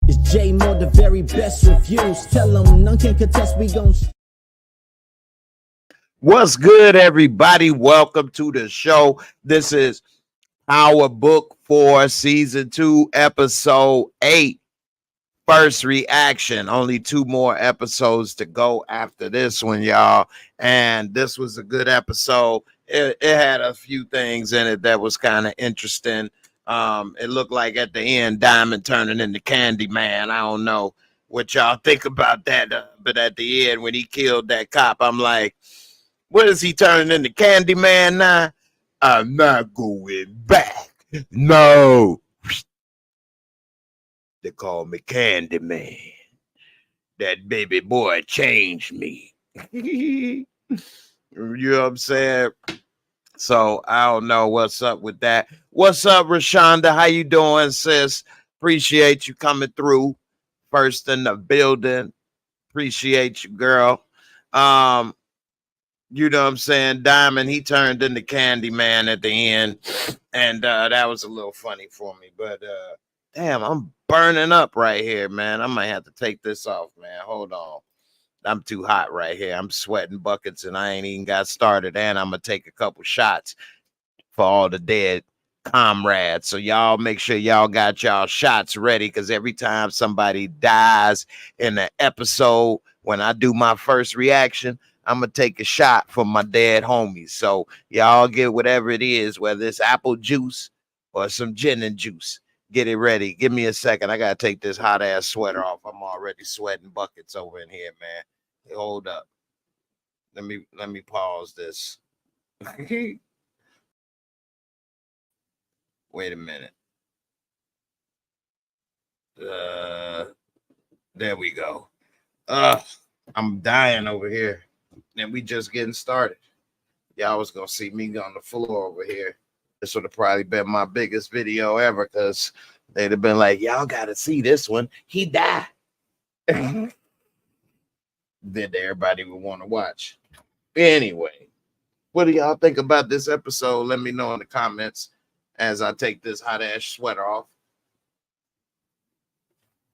It's J Moore, the very best reviews. Tell them none can contest, we gon' What's good, everybody? Welcome to the show. This is our book for season 2, episode 8. First reaction. Only 2 more episodes to go after this one, y'all. And this was a good episode. It had a few things in it that was kind of interesting. It looked like at the end, Diamond turning into Candyman. I don't know what y'all think about that. But at the end, when he killed that cop, I'm like, what is he turning into, Candyman now? I'm not going back. No. They call me Candyman. That baby boy changed me. You know what I'm saying? So I don't know what's up with that. What's up, Rashonda? How you doing, sis? Appreciate you coming through. First in the building. Appreciate you, girl. You know what I'm saying? Diamond, he turned into Candyman at the end. And that was a little funny for me. But damn, I'm burning up right here, man. I might have to take this off, man. Hold on. I'm too hot right here. I'm sweating buckets and I ain't even got started. And I'm going to take a couple shots for all the dead comrades. So y'all make sure y'all got y'all shots ready, because every time somebody dies in an episode, when I do my first reaction, I'm going to take a shot for my dead homies. So y'all get whatever it is, whether it's apple juice or some gin and juice. Get it ready. Give me a second. I got to take this hot ass sweater off. I'm already sweating buckets over in here, man. Hey, hold up. Let me pause this. Wait a minute. There we go. I'm dying over here. And we just getting started. Y'all was gonna see me on the floor over here. This would have probably been my biggest video ever, because they'd have been like, y'all gotta see this one. He died. Then everybody would want to watch. Anyway, what do y'all think about this episode? Let me know in the comments as I take this hot ass sweater off.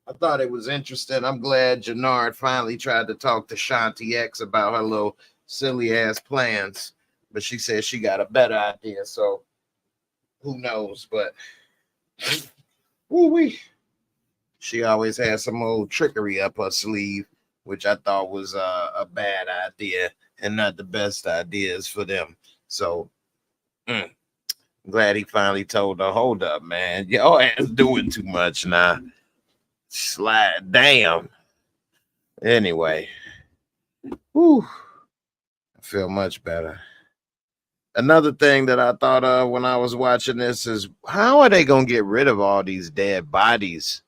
I thought it was interesting. I'm glad Jannard finally tried to talk to Shanti X about her little silly ass plans, but she said she got a better idea. So who knows? But woo-wee. She always had some old trickery up her sleeve, which I thought was a bad idea and not the best ideas for them. So I'm glad he finally told her, hold up, man. Your ass doing too much now. Slide damn. Anyway, whew, I feel much better. Another thing that I thought of when I was watching this is, how are they gonna get rid of all these dead bodies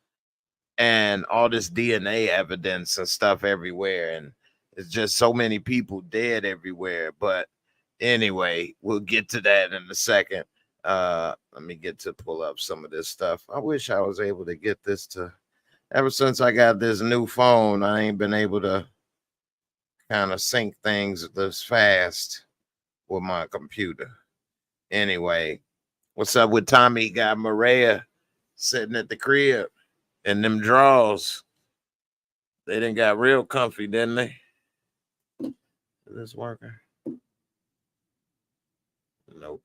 and all this DNA evidence and stuff everywhere? And it's just so many people dead everywhere. But anyway, we'll get to that in a second. Let me get to pull up some of this stuff. I wish I was able to get this to. Ever since I got this new phone, I ain't been able to kind of sync things this fast with my computer. Anyway, what's up with Tommy? Got Maria sitting at the crib in them drawers. They done got real comfy, didn't they? Is this working? Nope.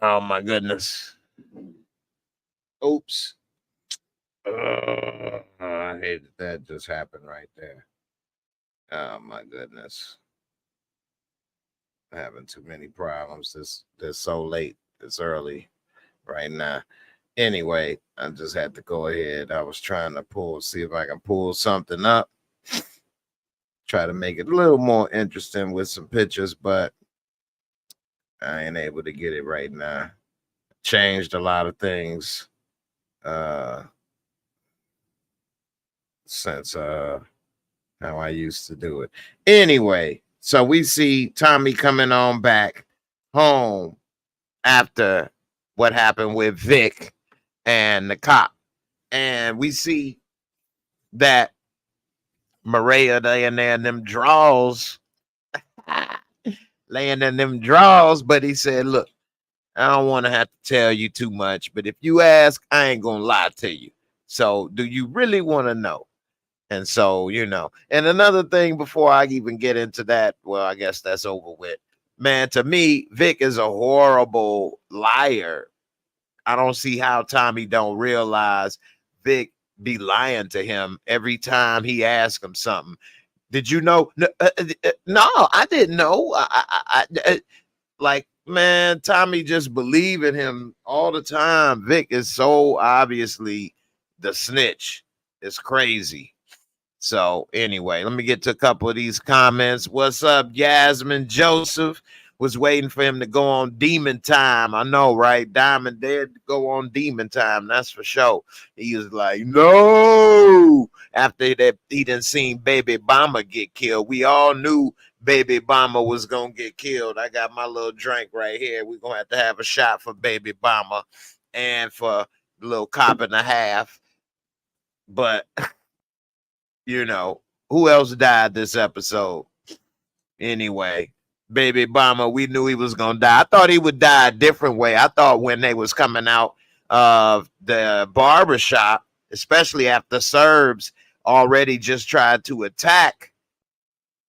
Oh my goodness. Oops. I hate that just happened right there. Oh my goodness. I'm having too many problems. This so late, this early right now. Anyway, I just had to go ahead. I was trying to see if I can pull something up. Try to make it a little more interesting with some pictures, but I ain't able to get it right now. Changed a lot of things since how I used to do it. Anyway, so we see Tommy coming on back home after what happened with Vic and the cop. And we see that Maria laying there in them drawers. Laying in them drawers, but he said, look, I don't want to have to tell you too much, but if you ask, I ain't gonna lie to you. So do you really want to know? And so, and another thing before I even get into that, well, I guess that's over with. Man, to me, Vic is a horrible liar. I don't see how Tommy don't realize Vic be lying to him every time he asks him something. Did you know? No, I didn't know. Like, man, Tommy just believe in him all the time. Vic is so obviously the snitch. It's crazy. So anyway, let me get to a couple of these comments. What's up, Yasmin Joseph? Was waiting for him to go on Demon Time. I know, right? Diamond did go on Demon Time. That's for sure. He was like, no. After that, he didn't seen Baby Bama get killed. We all knew Baby Bama was going to get killed. I got my little drink right here. We're going to have a shot for Baby Bama and for the little cop and a half. But, who else died this episode? Anyway, Baby Bama, we knew he was going to die. I thought he would die a different way. I thought when they was coming out of the barbershop, especially after Serbs already just tried to attack,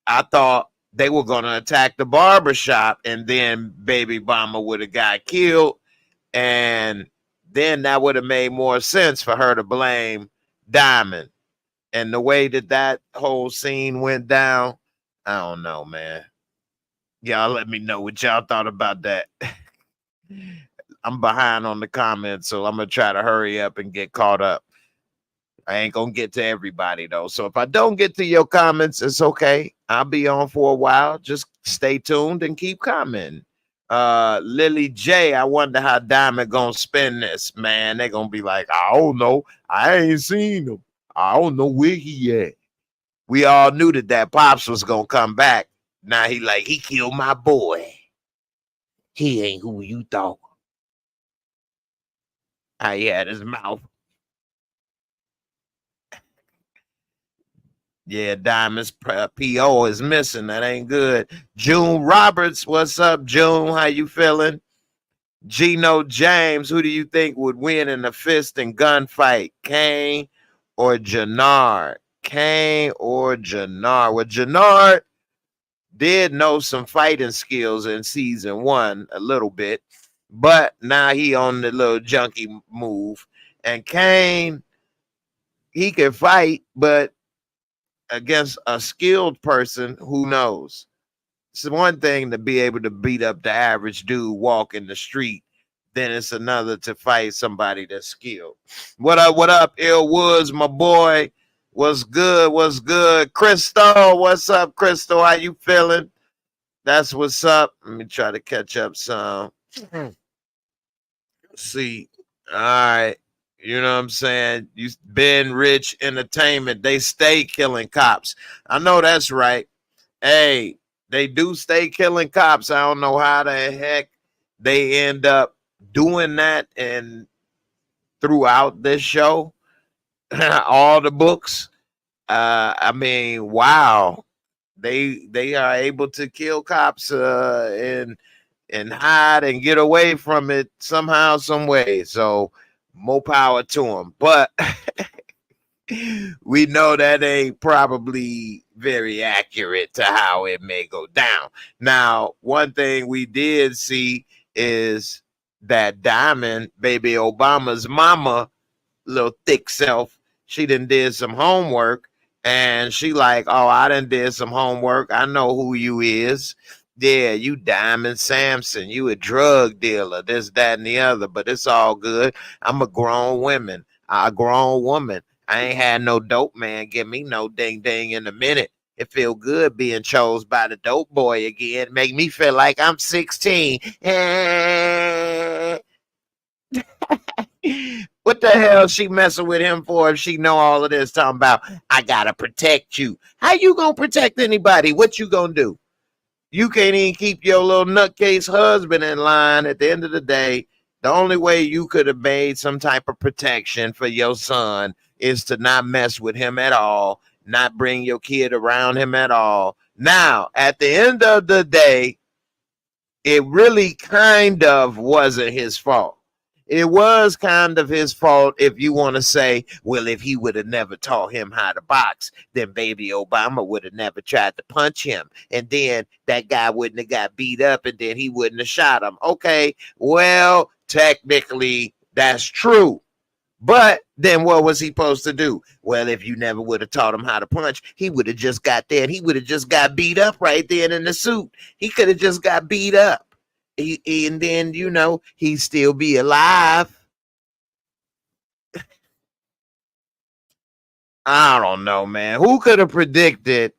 I thought they were going to attack the barbershop and then Baby Bama would have got killed. And then that would have made more sense for her to blame Diamond. And the way that whole scene went down, I don't know, man. Y'all let me know what y'all thought about that. I'm behind on the comments, so I'm going to try to hurry up and get caught up. I ain't going to get to everybody, though. So if I don't get to your comments, it's okay. I'll be on for a while. Just stay tuned and keep commenting. Lily J, I wonder how Diamond going to spend this, man. They're going to be like, I don't know. I ain't seen him. I don't know where he at. We all knew that Pops was going to come back. Now he killed my boy. He ain't who you thought. How he had his mouth. Yeah, Diamond's PO is missing. That ain't good. June Roberts, what's up, June? How you feeling? Gino James, who do you think would win in a fist and gunfight? Kane or Jannard? Kane or Jannard? Well, Jannard did know some fighting skills in season 1 a little bit, but now he on the little junkie move. And Kane, he can fight, but against a skilled person, who knows? It's one thing to be able to beat up the average dude walking the street. Then it's another to fight somebody that's skilled. What up, Ill Woods, my boy? What's good? What's good? Crystal, what's up, Crystal? How you feeling? That's what's up. Let me try to catch up some. See, all right. You know what I'm saying? You Ben Rich Entertainment, they stay killing cops. I know that's right. Hey, they do stay killing cops. I don't know how the heck they end up doing that and throughout this show. All the books. I mean, wow. They are able to kill cops and hide and get away from it somehow, some way. So more power to them. But we know that ain't probably very accurate to how it may go down. Now, one thing we did see is that Diamond, Baby Obama's mama, little thick self, she did some homework, and she like, oh, I did some homework. I know who you is. Yeah, you Diamond Sampson. You a drug dealer, this, that, and the other. But it's all good. I'm a grown woman. I ain't had no dope man give me no ding ding in a minute. It feel good being chose by the dope boy again. Make me feel like I'm 16. What the hell she messing with him for if she know all of this? Talking about, I gotta protect you. How you gonna protect anybody? What you gonna do? You can't even keep your little nutcase husband in line. At the end of the day, the only way you could have made some type of protection for your son is to not mess with him at all, not bring your kid around him at all. Now, at the end of the day, it really kind of wasn't his fault. It was kind of his fault if you want to say, well, if he would have never taught him how to box, then baby Obama would have never tried to punch him. And then that guy wouldn't have got beat up and then he wouldn't have shot him. Okay, well, technically, that's true. But then what was he supposed to do? Well, if you never would have taught him how to punch, he would have just got there and he would have just got beat up right then in the suit. He could have just got beat up. And then, you know, he'd still be alive. I don't know, man. Who could have predicted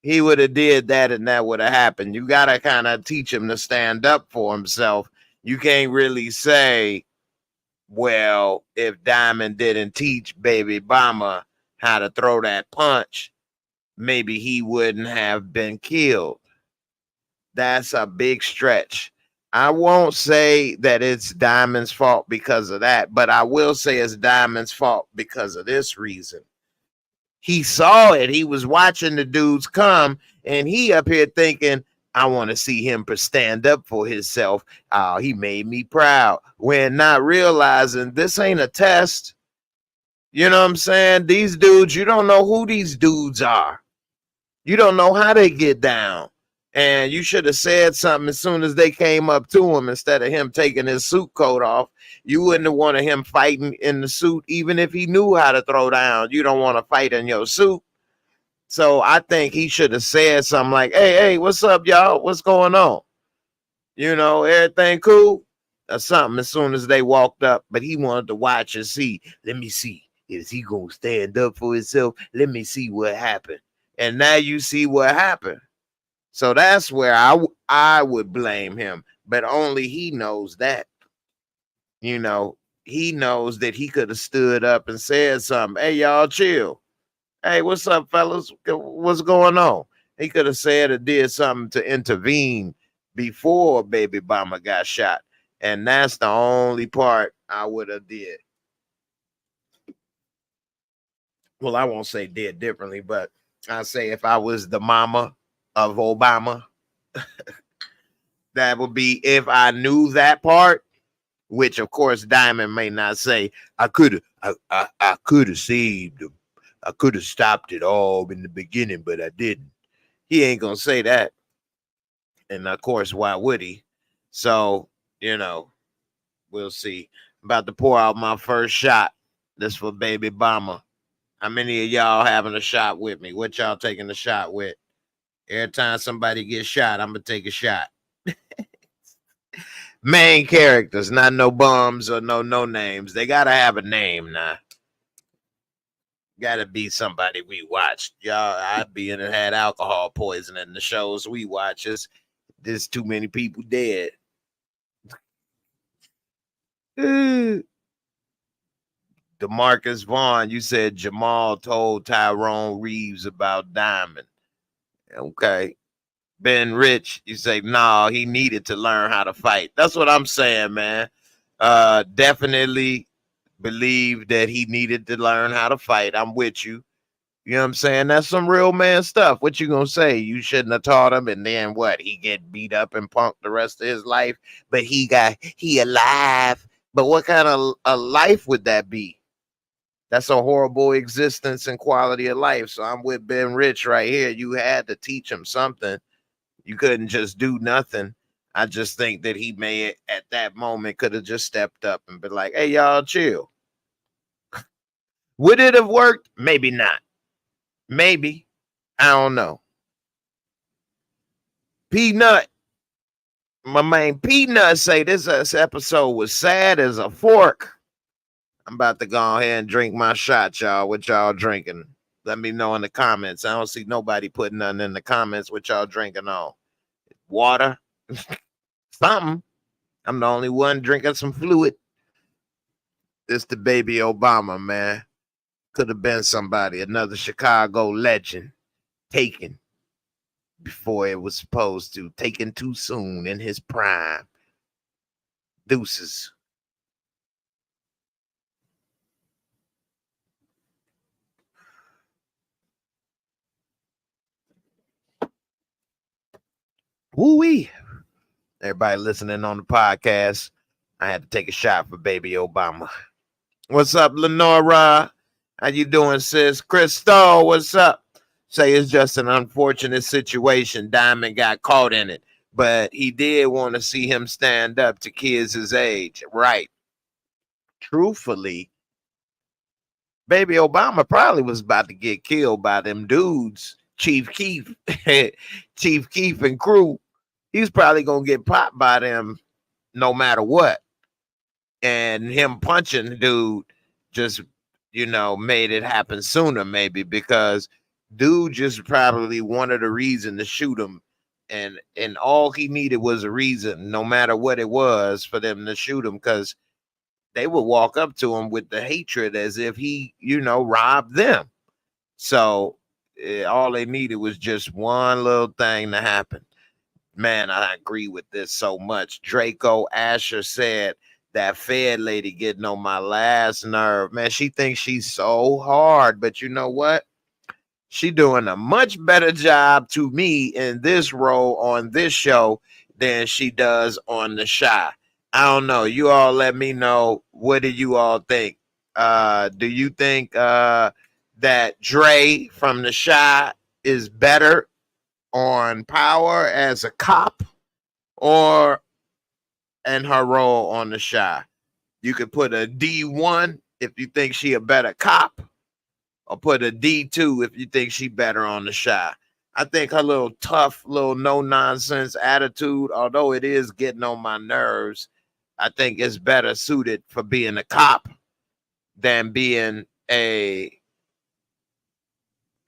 he would have did that and that would have happened? You got to kind of teach him to stand up for himself. You can't really say, well, if Diamond didn't teach baby Bama how to throw that punch, maybe he wouldn't have been killed. That's a big stretch. I won't say that it's Diamond's fault because of that, but I will say it's Diamond's fault because of this reason. He saw it. He was watching the dudes come, and he up here thinking, I want to see him stand up for himself. Oh, he made me proud. When not realizing this ain't a test. You know what I'm saying? These dudes, you don't know who these dudes are. You don't know how they get down. And you should have said something as soon as they came up to him instead of him taking his suit coat off. You wouldn't have wanted him fighting in the suit, even if he knew how to throw down. You don't want to fight in your suit. So I think he should have said something like, hey, what's up, y'all? What's going on? You know, everything cool? Or something as soon as they walked up. But he wanted to watch and see. Let me see. Is he going to stand up for himself? Let me see what happened. And now you see what happened. So that's where I would blame him. But only he knows that. You know, he knows that he could have stood up and said something. Hey, y'all, chill. Hey, what's up, fellas? What's going on? He could have said or did something to intervene before baby Bama got shot. And that's the only part I would have did. Well, I won't say did differently, but I say if I was the mama of Obama, that would be if I knew that part, which of course Diamond may not say. I could have saved him. I could have stopped it all in the beginning, but I didn't. He ain't gonna say that. And of course, why would he? So, you know, we'll see. I'm about to pour out my first shot. This for baby Bama. How many of y'all having a shot with me? What y'all taking a shot with? Every time somebody gets shot, I'm gonna take a shot. Main characters, not no bums or no names. They gotta have a name now. Gotta be somebody we watched. Y'all, I been and had alcohol poisoning in the shows we watch. There's too many people dead. DeMarcus Vaughn, you said Jamal told Tyrone Reeves about Diamond. Okay. Ben Rich, you say, nah, he needed to learn how to fight. That's what I'm saying, man. Definitely believe that he needed to learn how to fight. I'm with you. You know what I'm saying? That's some real man stuff. What you gonna say? You shouldn't have taught him, and then what? He get beat up and punked the rest of his life, but he alive. But what kind of a life would that be? That's a horrible existence and quality of life. So I'm with Ben Rich right here. You had to teach him something. You couldn't just do nothing. I just think that he may at that moment could have just stepped up and been like, hey, y'all, chill. Would it have worked? Maybe not. Maybe. I don't know. Peanut. My man Peanut say this episode was sad as a fork. I'm about to go ahead and drink my shot, y'all. What y'all drinking? Let me know in the comments. I don't see nobody putting nothing in the comments. What y'all drinking on? Water? Something. I'm the only one drinking some fluid. It's the baby Obama, man. Could have been somebody, another Chicago legend, taken before it was supposed to, taken too soon in his prime. Deuces. Woo-wee. Everybody listening on the podcast, I had to take a shot for baby Obama. What's up, Lenora? How you doing, sis? Crystal, what's up? Say it's just an unfortunate situation. Diamond got caught in it, but he did want to see him stand up to kids his age. Right. Truthfully, baby Obama probably was about to get killed by them dudes, Chief Keef, Chief Keef and crew. He's probably gonna get popped by them no matter what. And him punching the dude just, made it happen sooner, maybe because dude just probably wanted a reason to shoot him. And all he needed was a reason, no matter what it was, for them to shoot him, because they would walk up to him with the hatred as if he, robbed them. So all they needed was just one little thing to happen. Man, I agree with this so much. Draco Asher said that Fed lady getting on my last nerve. Man, she thinks she's so hard, but you know what? She doing a much better job to me in this role on this show than she does on the Shy. I don't know. You all let me know. What do you all think? Do you think that Dre from the Shy is better on Power as a cop or in her role on the Shy? You could put a D1 if you think she a better cop, or put a D2 if you think she better on the Shy. I think her little tough, little no-nonsense attitude, although it is getting on my nerves, I think it's better suited for being a cop than being a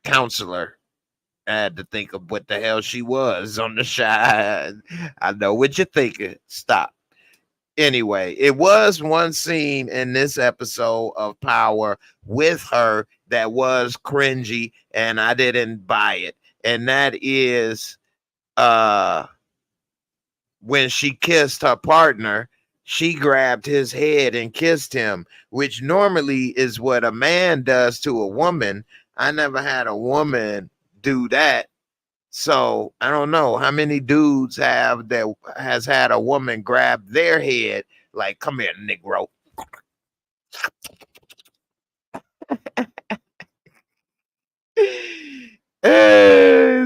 counselor. I had to think of what the hell she was on the Shy. I know what you're thinking. Stop. Anyway, it was one scene in this episode of Power with her that was cringy, and I didn't buy it. And that is when she kissed her partner, she grabbed his head and kissed him, which normally is what a man does to a woman. I never had a woman do that. So I don't know how many dudes has had a woman grab their head, like, come here, Negro.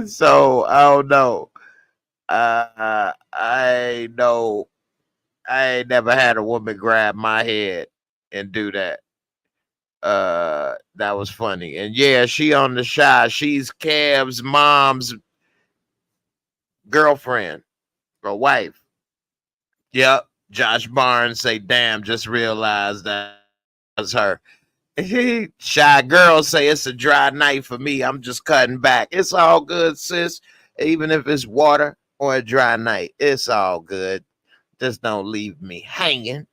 So I don't know. I know I ain't never had a woman grab my head and do that. That was funny. And yeah, she on the Shy. She's Kev's mom's girlfriend or wife. Yep. Josh Barnes say, damn, just realized that was her. Shy girl say it's a dry night for me. I'm just cutting back. It's all good, sis. Even if it's water or a dry night, it's all good. Just don't leave me hanging.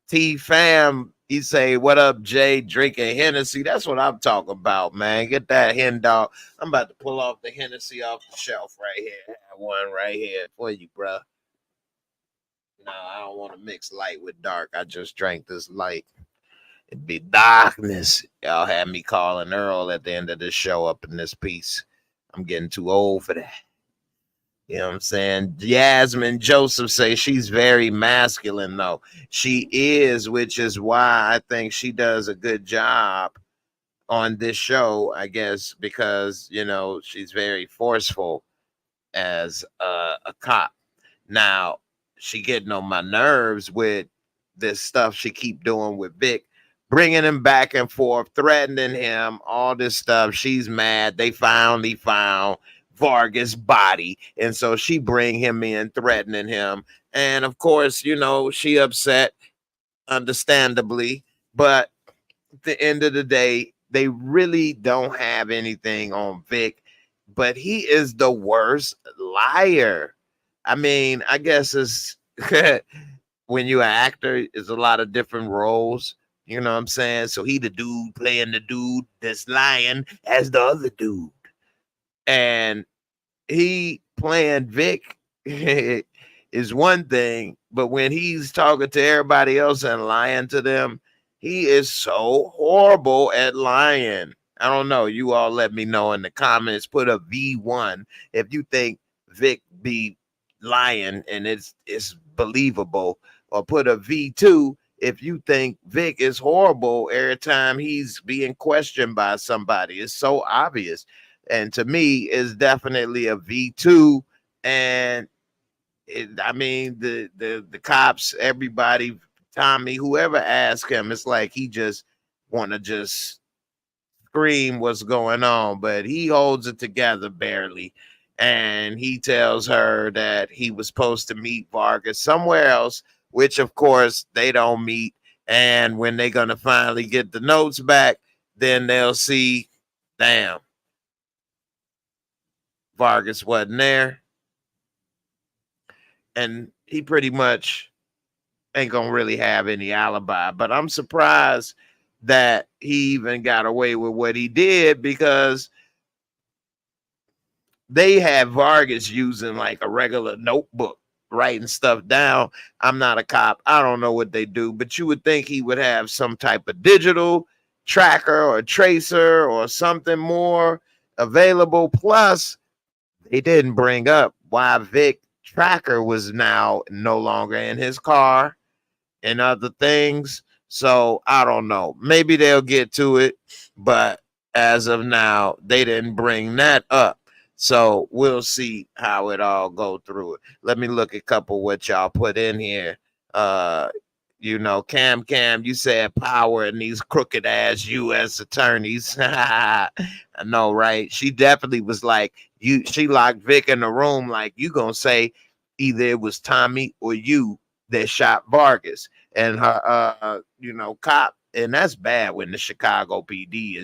T fam, he say, what up, Jay? Drinking Hennessy. That's what I'm talking about, man. Get that hen dog. I'm about to pull off the Hennessy off the shelf right here. I have one right here for you, bro. No, I don't want to mix light with dark. I just drank this light. It'd be darkness. Y'all had me calling Earl at the end of the show up in this piece. I'm getting too old for that. You know what I'm saying? Yasmin Joseph say she's very masculine, though. She is, which is why I think she does a good job on this show, I guess, because, she's very forceful as a cop. Now, she getting on my nerves with this stuff she keep doing with Vic, bringing him back and forth, threatening him, all this stuff. She's mad. They finally found Vargas' body, and so she bring him in, threatening him. And of course, she upset, understandably. But at the end of the day, they really don't have anything on Vic. But he is the worst liar. I mean, I guess it's when you're an actor, it's a lot of different roles. You know what I'm saying? So he the dude playing the dude that's lying as the other dude. And he playing Vic is one thing, but when he's talking to everybody else and lying to them, he is so horrible at lying. I don't know. You all let me know in the comments. Put a V1 if you think Vic be lying and it's believable, or put a V2 if you think Vic is horrible every time he's being questioned by somebody. It's so obvious. And to me, it's definitely a V2. And I mean, the cops, everybody, Tommy, whoever asked him, it's like he just want to just scream what's going on, but he holds it together barely. And he tells her that he was supposed to meet Vargas somewhere else, which of course they don't meet. And when they're going to finally get the notes back, then they'll see, damn, Vargas wasn't there. And he pretty much ain't going to really have any alibi. But I'm surprised that he even got away with what he did, because they have Vargas using like a regular notebook, writing stuff down. I'm not a cop. I don't know what they do, but you would think he would have some type of digital tracker or tracer or something more available. Plus, they didn't bring up why Vic tracker was now no longer in his car and other things. So I don't know. Maybe they'll get to it, but as of now, they didn't bring that up. So we'll see how it all go through it. Let me look at a couple what y'all put in here. Cam, you said power in these crooked ass U.S. attorneys. I know, right? She definitely was like, she locked Vic in the room like, you gonna say either it was Tommy or you that shot Vargas. And her cop, and that's bad when the Chicago PD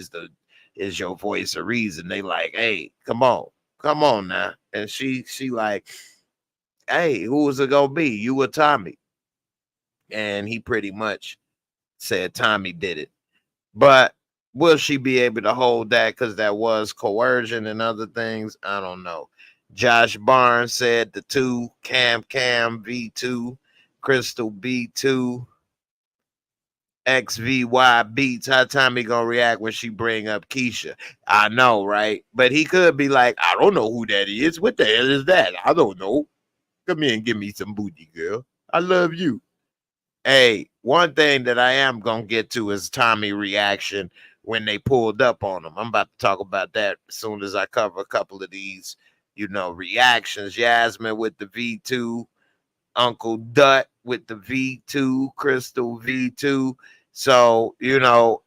is your voice of reason. They like, hey, come on now. And she like, hey, who was it gonna be? You or Tommy? And he pretty much said Tommy did it. But will she be able to hold that, because that was coercion and other things? I don't know. Josh Barnes said the two, Cam V2, Crystal B2, XVY Beats. How Tommy gonna react when she bring up Keisha? I know, right? But he could be like, I don't know who that is. What the hell is that? I don't know. Come here and give me some booty, girl. I love you. Hey, one thing that I am gonna get to is Tommy reaction when they pulled up on him. I'm about to talk about that as soon as I cover a couple of these, reactions. Yasmin with the V2, Uncle Dut with the V2, Crystal V2. So,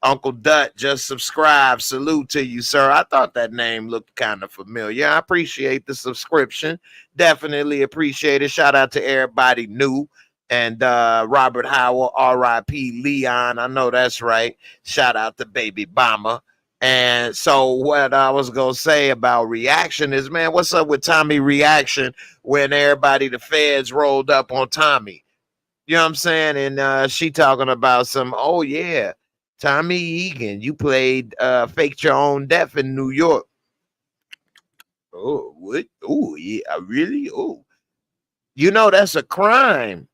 Uncle Dut just subscribed. Salute to you, sir. I thought that name looked kind of familiar. I appreciate the subscription. Definitely appreciate it. Shout out to everybody new. And Robert Howell, R.I.P. Leon. I know that's right. Shout out to baby Bama. And so what I was going to say about reaction is, man, what's up with Tommy reaction when everybody, the feds, rolled up on Tommy? You know what I'm saying? And she talking about oh, yeah, Tommy Egan, you played Faked Your Own Death in New York. Oh, what? Oh, yeah, really? Oh, that's a crime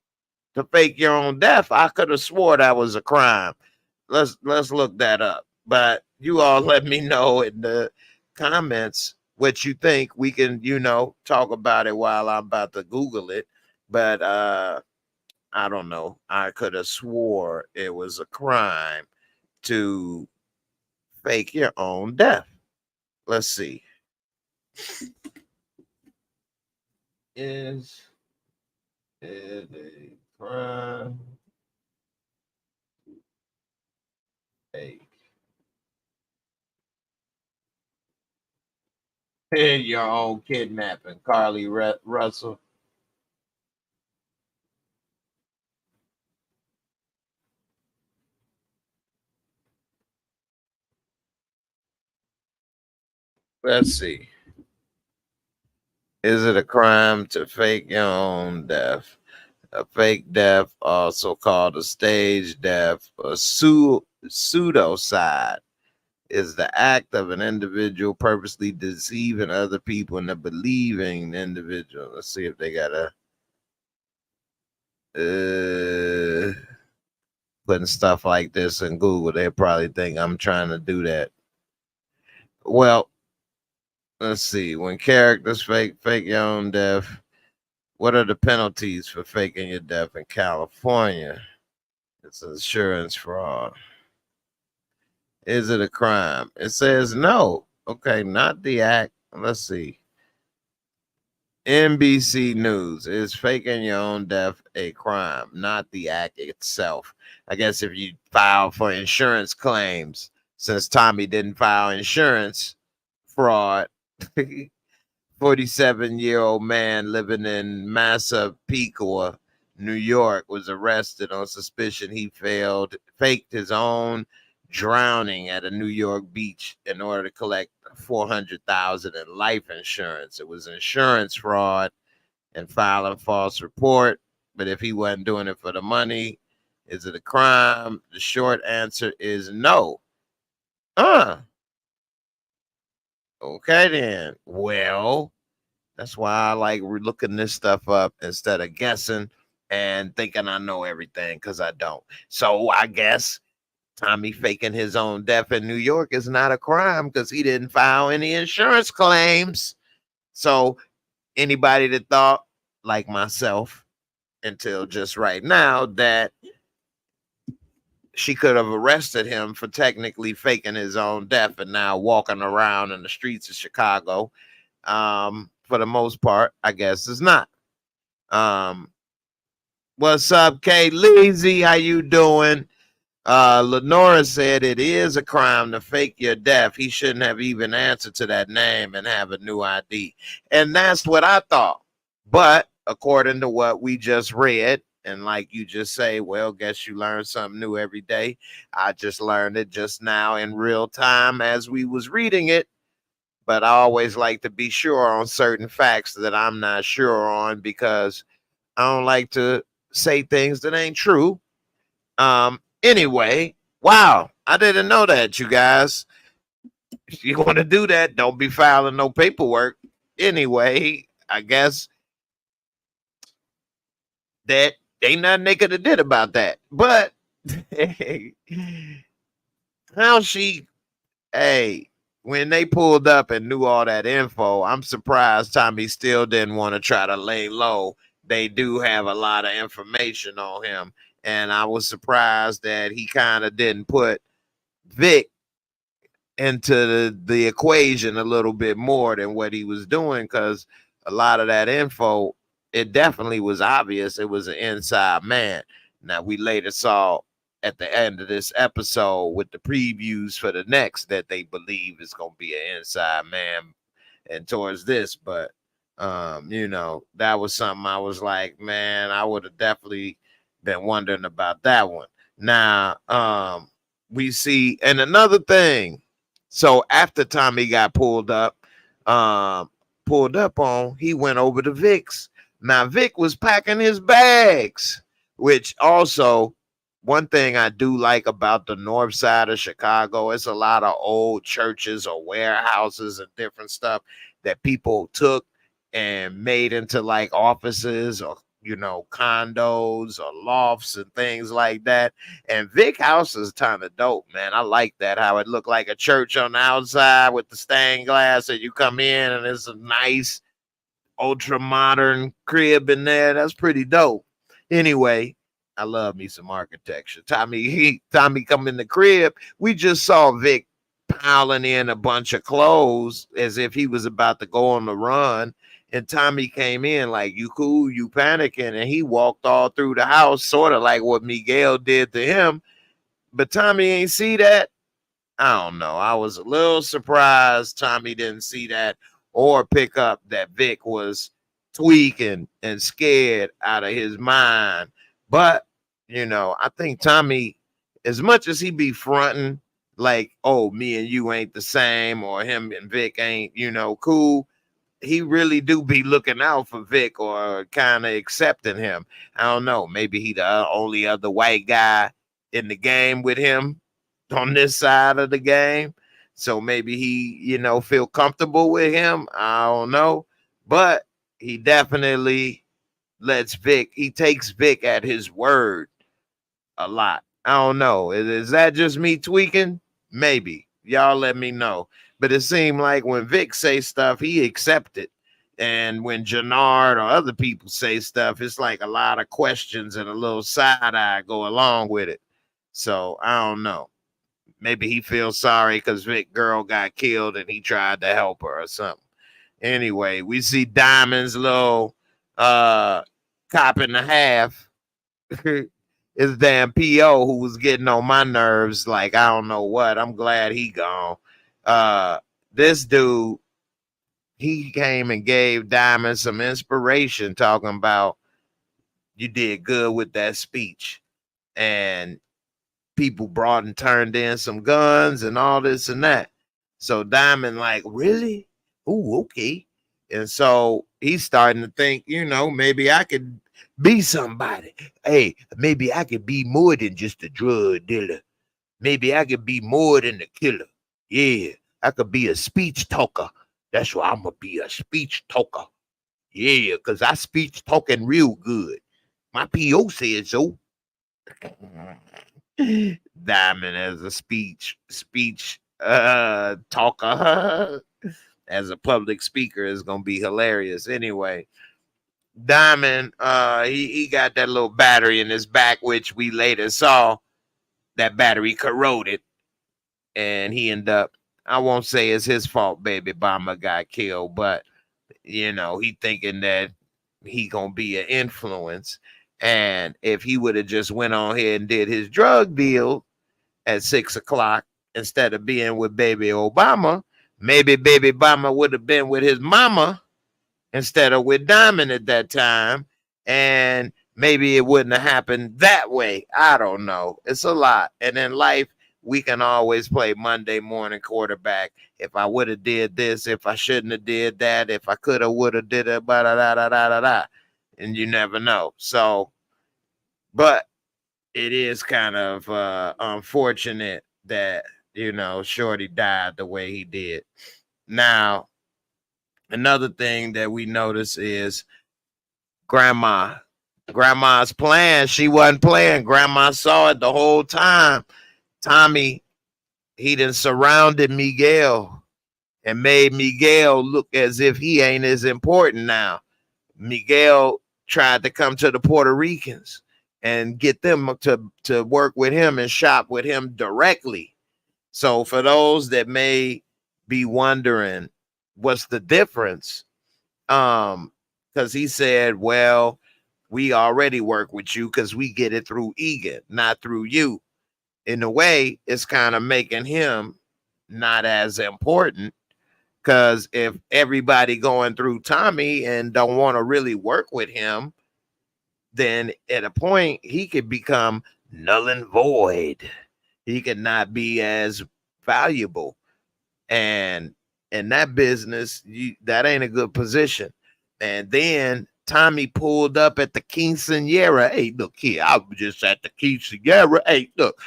to fake your own death. I could have swore that was a crime. Let's look that up. But you all let me know in the comments what you think. We can, talk about it while I'm about to Google it. But I don't know. I could have swore it was a crime to fake your own death. Let's see. Is it a crime? Fake your own kidnapping, Carly Russell. Let's see. Is it a crime to fake your own death? A fake death, also called a stage death, a pseudocide, is the act of an individual purposely deceiving other people into believing the individual. Let's see if they got putting stuff like this in Google. They probably think I'm trying to do that. Well, let's see. When characters fake your own death, What are the penalties for faking your death in California? It's insurance fraud. Is it a crime? It says no. Okay, not the act. Let's see. NBC News, is faking your own death a crime, not the act itself. I guess if you file for insurance claims, since Tommy didn't file insurance fraud, 47-year-old man living in Massapequa, New York, was arrested on suspicion he faked his own drowning at a New York beach in order to collect $400,000 in life insurance. It was insurance fraud and filing a false report. But if he wasn't doing it for the money, is it a crime? The short answer is no. Okay then. Well, that's why I like looking this stuff up instead of guessing and thinking I know everything, because I don't. So I guess Tommy faking his own death in New York is not a crime because he didn't file any insurance claims. So anybody that thought, like myself, until just right now, that she could have arrested him for technically faking his own death and now walking around in the streets of Chicago, for the most part, I guess is not. What's up, Kay Leezy? How you doing? Lenora said it is a crime to fake your death. He shouldn't have even answered to that name and have a new ID. And that's what I thought. But according to what we just read, and like you just say, well, guess you learn something new every day. I just learned it just now in real time as we was reading it. But I always like to be sure on certain facts that I'm not sure on, because I don't like to say things that ain't true. Anyway, wow, I didn't know that, you guys. If you want to do that, don't be filing no paperwork. Anyway, I guess that ain't nothing they could have did about that. But how when they pulled up and knew all that info, I'm surprised Tommy still didn't want to try to lay low. They do have a lot of information on him. And I was surprised that he kind of didn't put Vic into the equation a little bit more than what he was doing, because a lot of that info, it definitely was obvious it was an inside man. Now, we later saw at the end of this episode with the previews for the next that they believe is going to be an inside man and towards this. But, that was something I was like, man, I would have definitely been wondering about that one. Now, we see, and another thing, so after Tommy got pulled up on, he went over to Vic's. Now Vic was packing his bags, which also, one thing I do like about the north side of Chicago, it's a lot of old churches or warehouses and different stuff that people took and made into like offices or condos or lofts and things like that. And Vic house is kind of dope, man. I like that, how it looked like a church on the outside with the stained glass, and you come in and it's a nice ultra modern crib in there. That's pretty dope. Anyway, I love me some architecture. Tommy come in the crib. We just saw Vic piling in a bunch of clothes as if he was about to go on the run. And Tommy came in like, you cool, you panicking. And he walked all through the house, sort of like what Miguel did to him. But Tommy ain't see that. I don't know. I was a little surprised Tommy didn't see that or pick up that Vic was tweaking and scared out of his mind. But, I think Tommy, as much as he be fronting like, oh, me and you ain't the same, or him and Vic ain't, cool, he really do be looking out for Vic or kind of accepting him. I don't know. Maybe he the only other white guy in the game with him on this side of the game. So maybe he, feel comfortable with him. I don't know. But he definitely he takes Vic at his word a lot. I don't know. Is that just me tweaking? Maybe. Y'all let me know. But it seemed like when Vic say stuff, he accepted. And when Jannard or other people say stuff, it's like a lot of questions and a little side eye go along with it. So I don't know. Maybe he feels sorry because Vic girl got killed and he tried to help her or something. Anyway, we see Diamond's little cop and a half. His damn PO who was getting on my nerves, like I don't know what. I'm glad he gone. This dude, he came and gave Diamond some inspiration, talking about you did good with that speech. And people brought and turned in some guns and all this and that. So Diamond like, really? Oh, okay. And so he's starting to think, maybe I could be somebody. Hey, maybe I could be more than just a drug dealer. Maybe I could be more than a killer. Yeah, I could be a speech talker. That's why I'm going to be a speech talker. Yeah, because I speech talking real good. My PO said so. Diamond as a speech talker as a public speaker is gonna be hilarious. Anyway, Diamond he got that little battery in his back, which we later saw that battery corroded, and he ended up, I won't say it's his fault baby Bama got killed, but he thinking that he gonna be an influence. And if he would have just went on here and did his drug deal at 6 o'clock instead of being with baby Obama, maybe baby Obama would have been with his mama instead of with Diamond at that time. And maybe it wouldn't have happened that way. I don't know. It's a lot. And in life, we can always play Monday morning quarterback. If I would have did this, if I shouldn't have did that, if I could have, would have, did it, da da da da da. And you never know. So, but it is kind of unfortunate that, Shorty died the way he did. Now, another thing that we notice is Grandma. Grandma's playing. She wasn't playing. Grandma saw it the whole time. Tommy, he done surrounded Miguel and made Miguel look as if he ain't as important now. Miguel tried to come to the Puerto Ricans and get them to work with him and shop with him directly. So for those that may be wondering what's the difference, because he said, well, we already work with you because we get it through Egan, not through you. In a way, it's kind of making him not as important, because if everybody going through Tommy and don't want to really work with him, then at a point he could become null and void. He could not be as valuable. And in that business, that ain't a good position. And then Tommy pulled up at the quinceañera. Hey, look here, I was just at the quinceañera. Hey, look,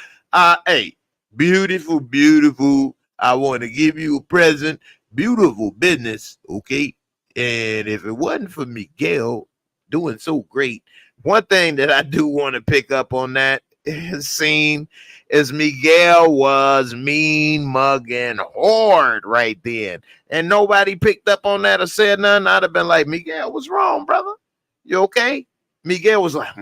hey, beautiful, beautiful. I want to give you a present. Beautiful business, okay? And if it wasn't for Miguel doing so great, one thing that I do want to pick up on that scene is Miguel was mean mugging hard right then. And nobody picked up on that or said nothing. I'd have been like, Miguel, what's wrong, brother? You okay? Miguel was like,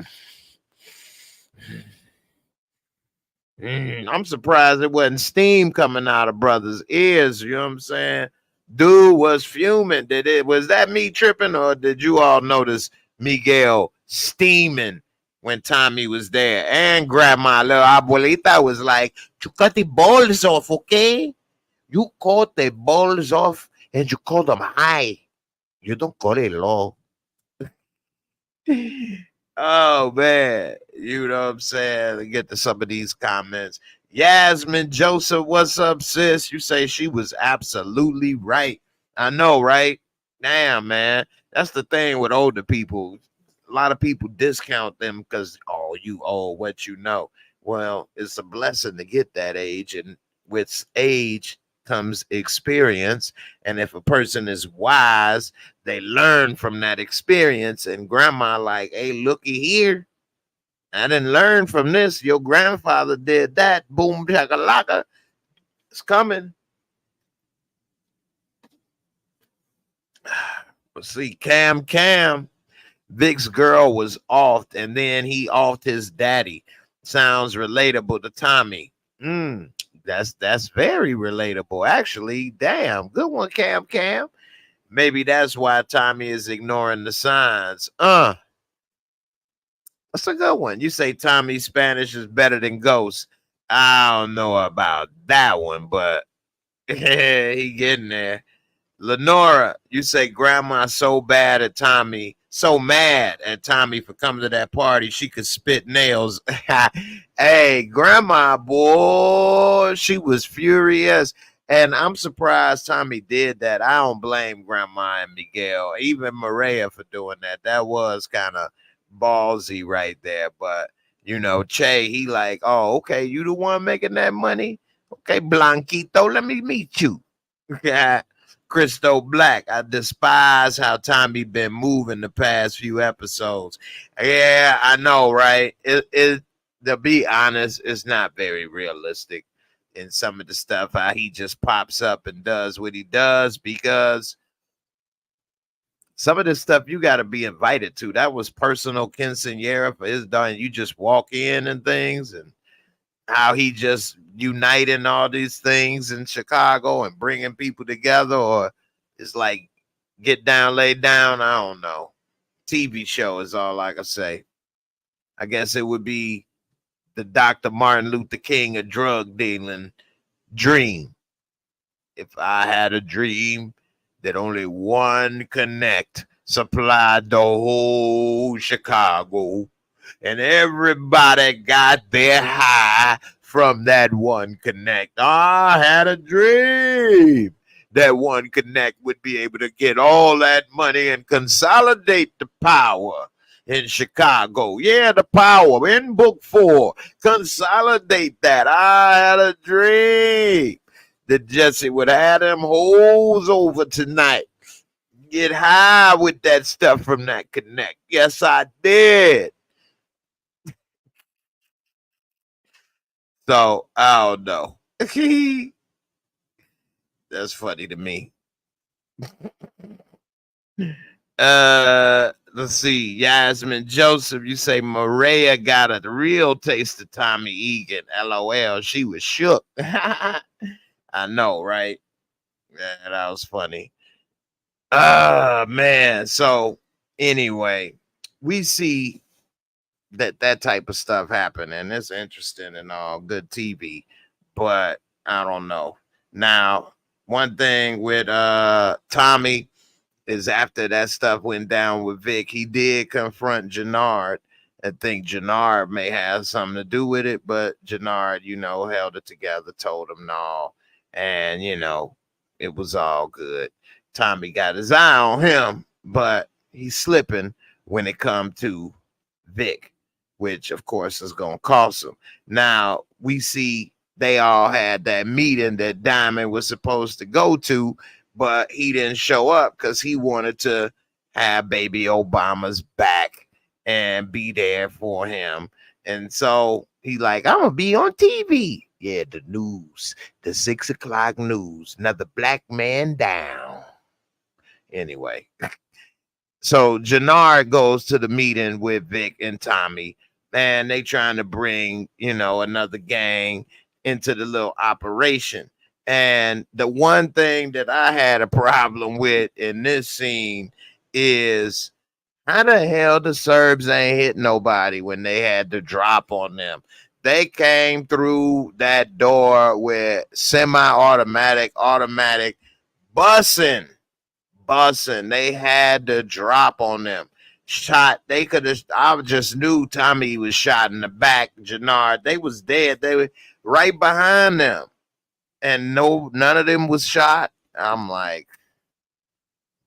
I'm surprised it wasn't steam coming out of brother's ears. You know what I'm saying? Dude was fuming. Was that me tripping, or did you all notice Miguel steaming when Tommy was there? And grandma, little abuelita, was like, you cut the balls off, okay? You cut the balls off and you cut them high. You don't cut it low. Oh man, you know what I'm saying? To get to some of these comments. Yasmin Joseph, what's up, sis? You say she was absolutely right. I know, right? Damn, man. That's the thing with older people. A lot of people discount them because, oh, you old, what you know. Well, it's a blessing to get that age, and with age comes experience. And if a person is wise, they learn from that experience. And grandma like, hey, looky here, I didn't learn from this. Your grandfather did that. Boom, shakalaka. It's coming. See, Cam, Vic's girl was offed, and then he offed his daddy. Sounds relatable to Tommy. That's very relatable, actually. Damn, good one, Cam. Maybe that's why Tommy is ignoring the signs. That's a good one. You say Tommy's Spanish is better than Ghost. I don't know about that one, but he getting there. Lenora, you say grandma so mad at Tommy for coming to that party, she could spit nails. Hey, grandma, boy, she was furious. And I'm surprised Tommy did that. I don't blame grandma and Miguel, even Maria for doing that. That was kind of ballsy right there. But, Che, he like, oh, okay, you the one making that money? Okay, Blanquito, let me meet you. Yeah. Christo Black, I despise how Tommy been moving the past few episodes. Yeah, I know, right? It to be honest, it's not very realistic in some of the stuff how he just pops up and does what he does, because some of this stuff you got to be invited to. That was personal quinceanera for his daughter. You just walk in and things, and how he just uniting all these things in Chicago and bringing people together, or it's like get down, lay down. I don't know. TV show is all I can say. I guess it would be the Dr. Martin Luther King of drug dealing dream. If I had a dream that only one connect supplied the whole Chicago, and everybody got their high from that one connect. I had a dream that one connect would be able to get all that money and consolidate the power in Chicago. Yeah, the power in book 4. Consolidate that. I had a dream that Jesse would have them hoes over tonight. Get high with that stuff from that connect. Yes, I did. So I don't know. That's funny to me. Let's see. Yasmin Joseph, you say Maria got a real taste of Tommy Egan. LOL. She was shook. I know, right? Yeah, that was funny. Man. So anyway, we see that type of stuff happen, and it's interesting and all good TV, but I don't know. Now, one thing with Tommy is after that stuff went down with Vic, he did confront Jannard. I think Jannard may have something to do with it, but Jannard, held it together, told him no, and it was all good. Tommy got his eye on him, but he's slipping when it comes to Vic, which of course is going to cost him. Now we see they all had that meeting that Diamond was supposed to go to, but he didn't show up because he wanted to have baby Obama's back and be there for him. And so he like, I'm going to be on TV. Yeah, the news, the 6 o'clock news, another black man down. Anyway, so Jannard goes to the meeting with Vic and Tommy, and they trying to bring, another gang into the little operation. And the one thing that I had a problem with in this scene is how the hell the Serbs ain't hit nobody when they had the drop on them. They came through that door with semi-automatic, automatic, bussing. They had the drop on them. Shot. They could have. I just knew Tommy was shot in the back. Jannard. They was dead. They were right behind them, and none of them was shot. I'm like,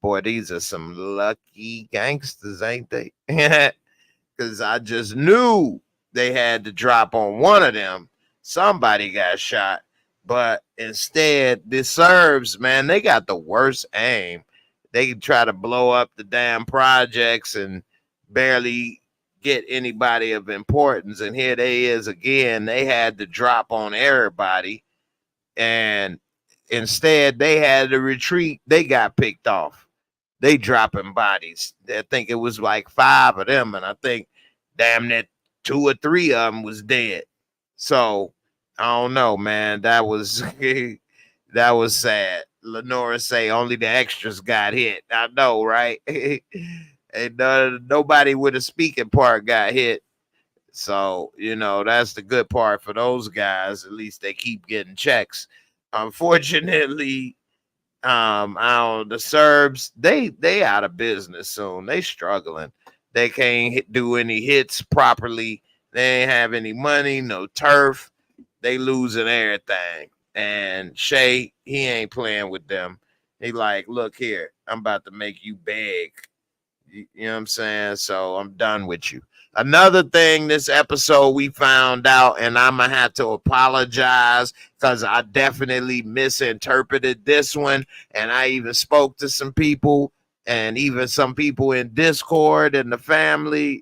boy, these are some lucky gangsters, ain't they? Because I just knew they had to drop on one of them. Somebody got shot, but instead, the Serbs, man, they got the worst aim. They try to blow up the damn projects and barely get anybody of importance. And here they is again. They had to drop on everybody. And instead, they had to retreat. They got picked off. they dropping bodies. I think it was like 5 of them, and I think damn near 2 or 3 of them was dead. So I don't know, man. That was that was sad. Lenora say only the extras got hit. I know, right? And nobody with a speaking part got hit. So, that's the good part for those guys. At least they keep getting checks. Unfortunately, the Serbs, they out of business soon. They struggling. They can't do any hits properly. They ain't have any money, no turf. They losing everything. And Shay, he ain't playing with them. He like, look here, I'm about to make you beg. You know what I'm saying? So I'm done with you. Another thing this episode we found out, and I'm going to have to apologize because I definitely misinterpreted this one. And I even spoke to some people and even some people in Discord and the family,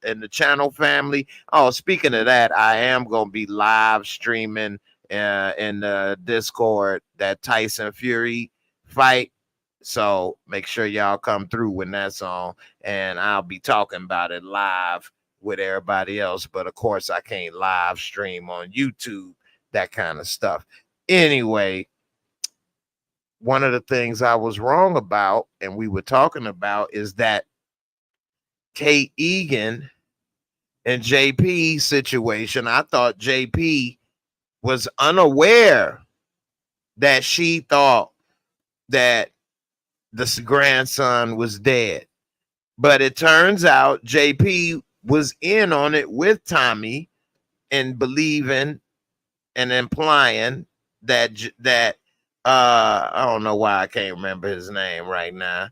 in the channel family. Oh, speaking of that, I am going to be live streaming in the Discord that Tyson Fury fight. So make sure y'all come through when that's on, and I'll be talking about it live with everybody else. But of course, I can't live stream on YouTube, that kind of stuff. Anyway, one of the things I was wrong about, and we were talking about, is that Kate Egan and JP situation. I thought JP was unaware that she thought that the grandson was dead. But it turns out JP was in on it with Tommy and believing and implying that I don't know why I can't remember his name right now.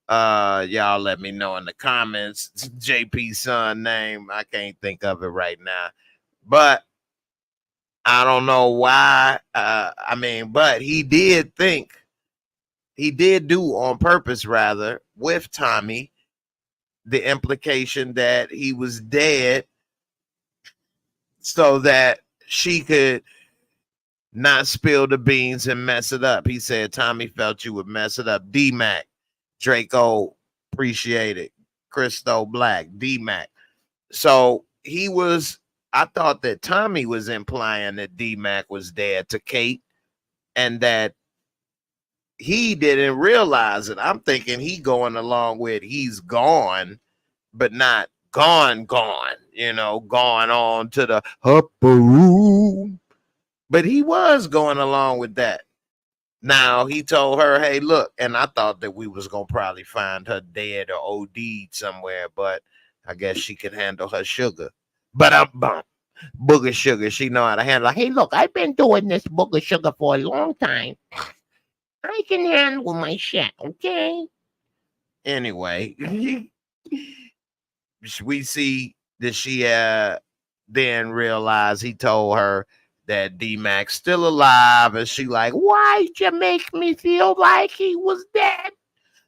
Y'all let me know in the comments. JP's son name. I can't think of it right now. But I don't know why. But he did do on purpose, rather, with Tommy, the implication that he was dead so that she could not spill the beans and mess it up. He said Tommy felt you would mess it up. D-Mac, Draco, appreciate it. Christo Black, D-Mac. So I thought that Tommy was implying that D-Mac was dead to Kate and that he didn't realize it. I'm thinking he going along with he's gone, but not gone, gone on to the upper room. But he was going along with that. Now he told her, hey, look, and I thought that we was going to probably find her dead or OD'd somewhere, but I guess she could handle her sugar. But booger sugar, she know how to handle it. Hey, look, I've been doing this booger sugar for a long time. I can handle my shit, okay? Anyway, we see that she then realized he told her that D-Mac's still alive, and she like, why'd you make me feel like he was dead?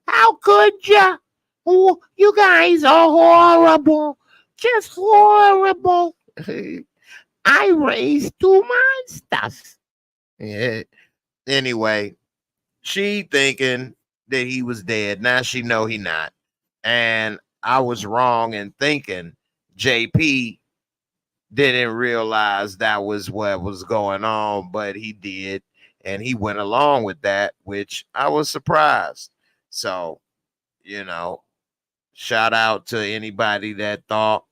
How could you? Oh, you guys are horrible. Just horrible. I raised 2 monsters. Yeah. Anyway, she thinking that he was dead. Now she know he not. And I was wrong in thinking JP didn't realize that was what was going on, but he did. And he went along with that, which I was surprised. So, shout out to anybody that thought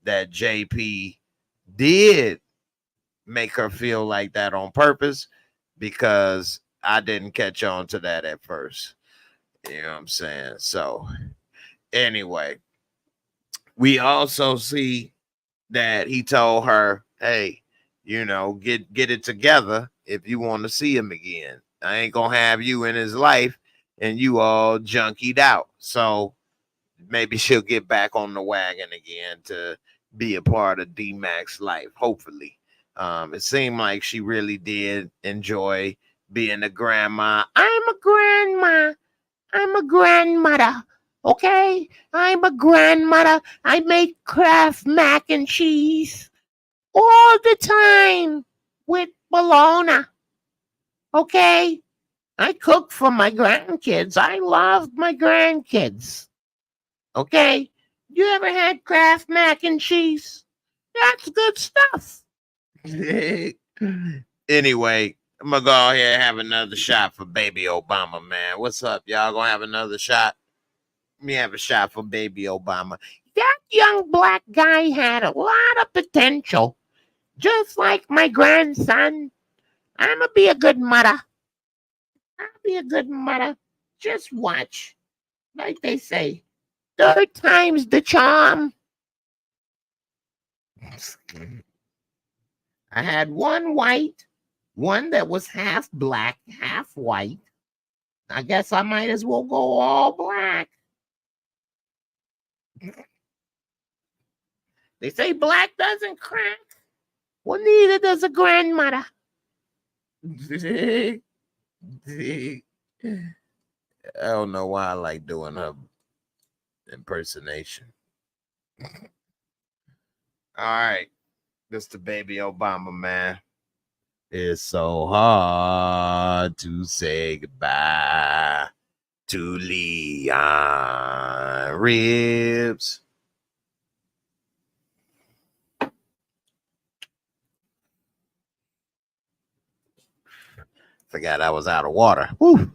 that JP did make her feel like that on purpose, because I didn't catch on to that at first. You know what I'm saying? So, anyway, we also see that he told her, hey, get it together if you want to see him again. I ain't gonna have you in his life and you all junkied out. So maybe she'll get back on the wagon again to be a part of D-Mac's life, hopefully. It seemed like she really did enjoy being a grandma. I'm a grandma. I'm a grandmother. Okay? I'm a grandmother. I make Kraft mac and cheese all the time with bologna. Okay? I cook for my grandkids. I love my grandkids. Okay? You ever had Kraft mac and cheese? That's good stuff. Anyway, I'm gonna go ahead and have another shot for baby Obama, man. What's up? Y'all gonna have another shot? Let me have a shot for baby Obama. That young black guy had a lot of potential. Just like my grandson. I'm going to be a good mother. I'll be a good mother. Just watch. Like they say, third time's the charm. I had one white, one that was half black, half white. I guess I might as well go all black. They say black doesn't crack. Well, neither does a grandmother. I don't know why I like doing her impersonation. All right. This the baby Obama, man. It's so hard to say goodbye to Leon Ribs. Forgot I was out of water. Woo.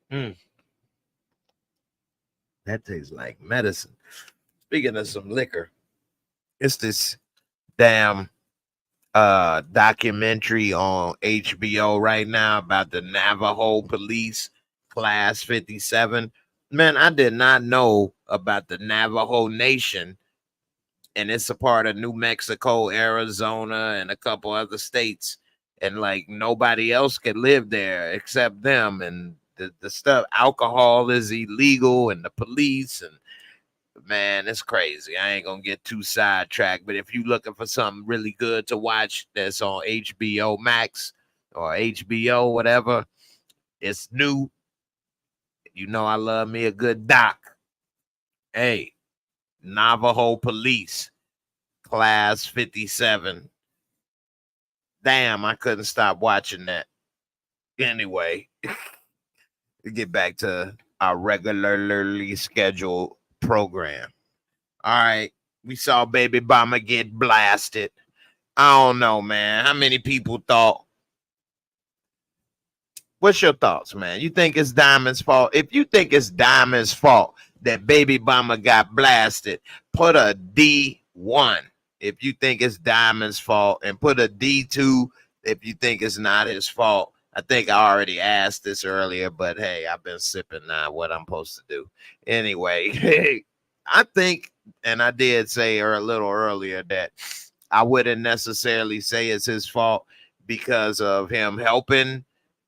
That tastes like medicine. Speaking of some liquor, it's this damn documentary on HBO right now about the Navajo police class 57. Man, I did not know about the Navajo Nation, and it's a part of New Mexico, Arizona, and a couple other states. And like nobody else can live there except them. And the stuff, alcohol is illegal, and the police, and man, it's crazy. I ain't gonna get too sidetracked, but if you looking for something really good to watch that's on HBO Max or HBO, whatever, it's new. You know I love me a good doc. Hey, Navajo Police, Class 57. Damn, I couldn't stop watching that. Anyway, get back to our regularly scheduled program. All right, we saw Baby Bama get blasted. I don't know, man. How many people thought? What's your thoughts, man? You think it's Diamond's fault? If you think it's Diamond's fault that Baby Bama got blasted, put a D1 if you think it's Diamond's fault, and put a D2 if you think it's not his fault. I think I already asked this earlier, but hey, I've been sipping now. What I'm supposed to do. Anyway, I think, and I did say a little earlier that I wouldn't necessarily say it's his fault because of him helping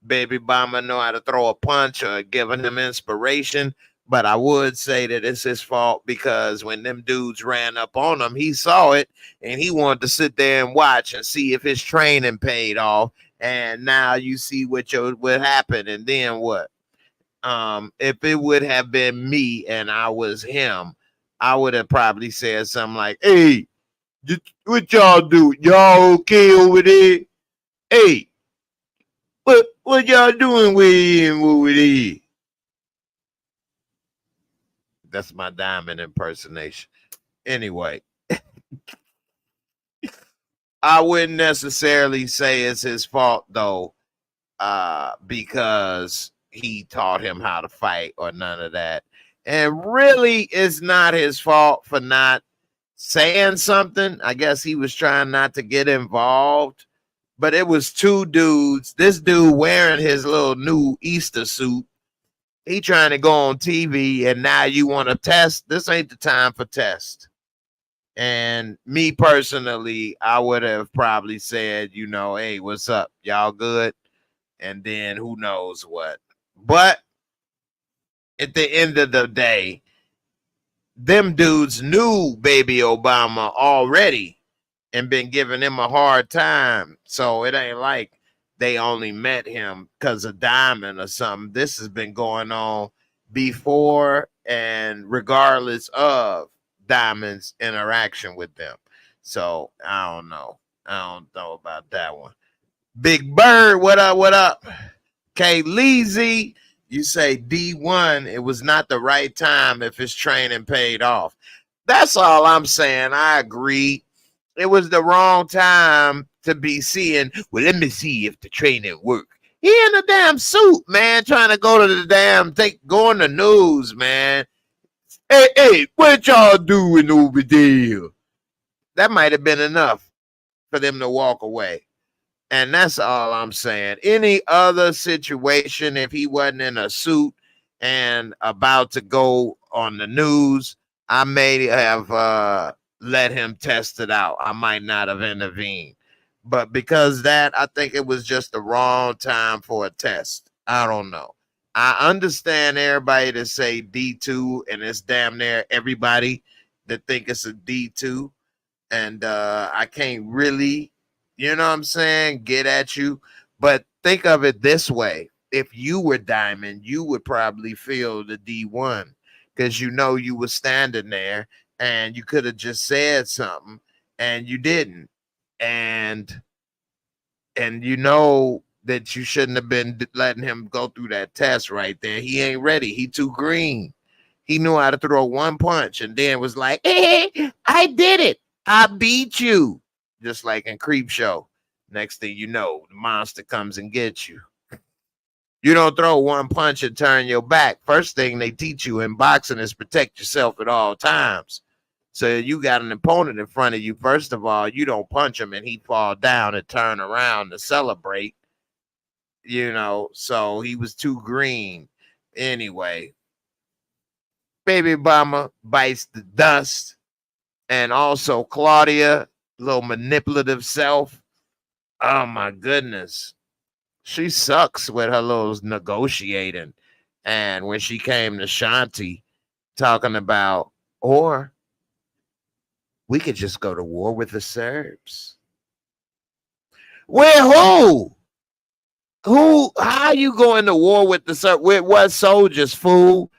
Baby Bama know how to throw a punch or giving him inspiration. But I would say that it's his fault because when them dudes ran up on him, he saw it and he wanted to sit there and watch and see if his training paid off. And now you see what happened. And then what? If it would have been me and I was him, I would have probably said something like, "Hey, what y'all do? Y'all okay over there? Hey, what y'all doing with him over there?" That's my Diamond impersonation. Anyway, I wouldn't necessarily say it's his fault though, because he taught him how to fight or none of that. And really, it's not his fault for not saying something. I guess he was trying not to get involved. But it was two dudes. This dude wearing his little new Easter suit. He trying to go on TV, and now you want to test. This ain't the time for test. And me personally, I would have probably said, hey, what's up? Y'all good? And then who knows what. But at the end of the day, them dudes knew Baby Obama already and been giving him a hard time. So it ain't like they only met him because of Diamond or something. This has been going on before and regardless of Diamond's interaction with them. So I don't know. I don't know about that one. Big Bird, what up? What up? K Leezy, you say D1, it was not the right time if his training paid off. That's all I'm saying. I agree. It was the wrong time to be seeing, well, let me see if the training worked. He in a damn suit, man, trying to go to the damn, go on the news, man. Hey, what y'all doing over there? That might have been enough for them to walk away. And that's all I'm saying. Any other situation, if he wasn't in a suit and about to go on the news, I may have let him test it out. I might not have intervened. But because that, I think it was just the wrong time for a test. I don't know. I understand everybody to say D2, and it's damn near everybody that think it's a D2. And I can't really, you know what I'm saying, get at you. But think of it this way. If you were Diamond, you would probably feel the D1 because you know you were standing there and you could have just said something and you didn't. And you know that you shouldn't have been letting him go through that test right there. He ain't ready. He too green. He knew how to throw one punch and then was like, hey, I did it. I beat you. Just like in Creep Show. Next thing you know, the monster comes and gets you. You don't throw one punch and turn your back. First thing they teach you in boxing is protect yourself at all times. So you got an opponent in front of you. First of all, you don't punch him and he fall down and turn around to celebrate. You know, so he was too green. Anyway, Baby Bama bites the dust. And also Claudia, little manipulative self. Oh my goodness. She sucks with her little negotiating. And when she came to Shanti talking about, or we could just go to war with the Serbs. With who? Who? How you going to war with the Serbs? With what soldiers, fool?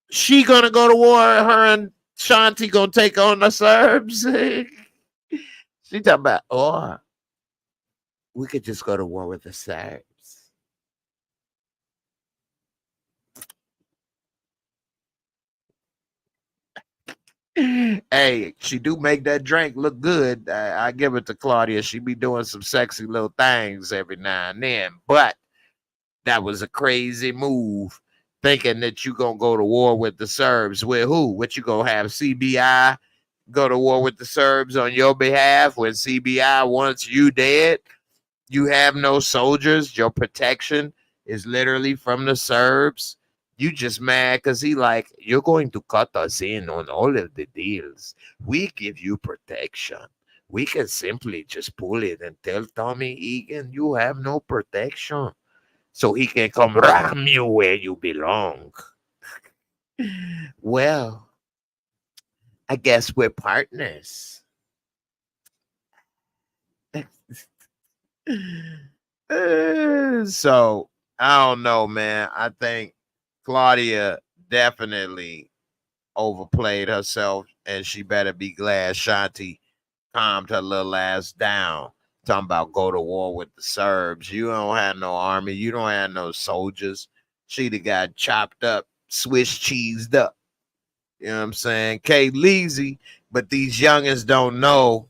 She gonna go to war, her and Shanti gonna take on the Serbs? She talking about, or we could just go to war with the Serbs. Hey, she do make that drink look good. I give it to Claudia. She be doing some sexy little things every now and then. But that was a crazy move, thinking that you gonna go to war with the Serbs. With who? What you gonna have CBI go to war with the Serbs on your behalf when CBI wants you dead? You have no soldiers. Your protection is literally from the Serbs. You just mad because he like, you're going to cut us in on all of the deals. We give you protection. We can simply just pull it and tell Tommy Egan you have no protection. So he can come ram you where you belong. Well, I guess we're partners. So I don't know, man. I think Claudia definitely overplayed herself, and she better be glad Shanti calmed her little ass down. Talking about go to war with the Serbs. You don't have no army. You don't have no soldiers. She'd have got chopped up, Swiss cheesed up. You know what I'm saying? K Leezy, but these youngins don't know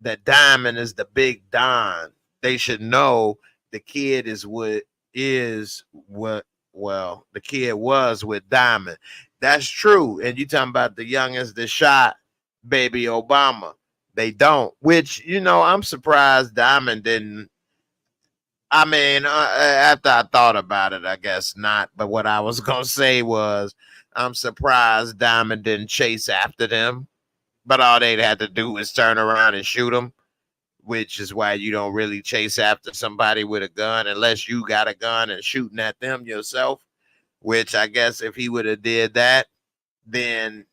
that Diamond is the big Don. They should know the kid the kid was with Diamond. That's true. And you talking about the youngest that shot baby Obama. They don't, which, you know, I'm surprised Diamond didn't. I mean, after I thought about it, I guess not. But what I was going to say was, I'm surprised Diamond didn't chase after them. But all they'd had to do was turn around and shoot them, which is why you don't really chase after somebody with a gun unless you got a gun and shooting at them yourself, which I guess if he would have did that, then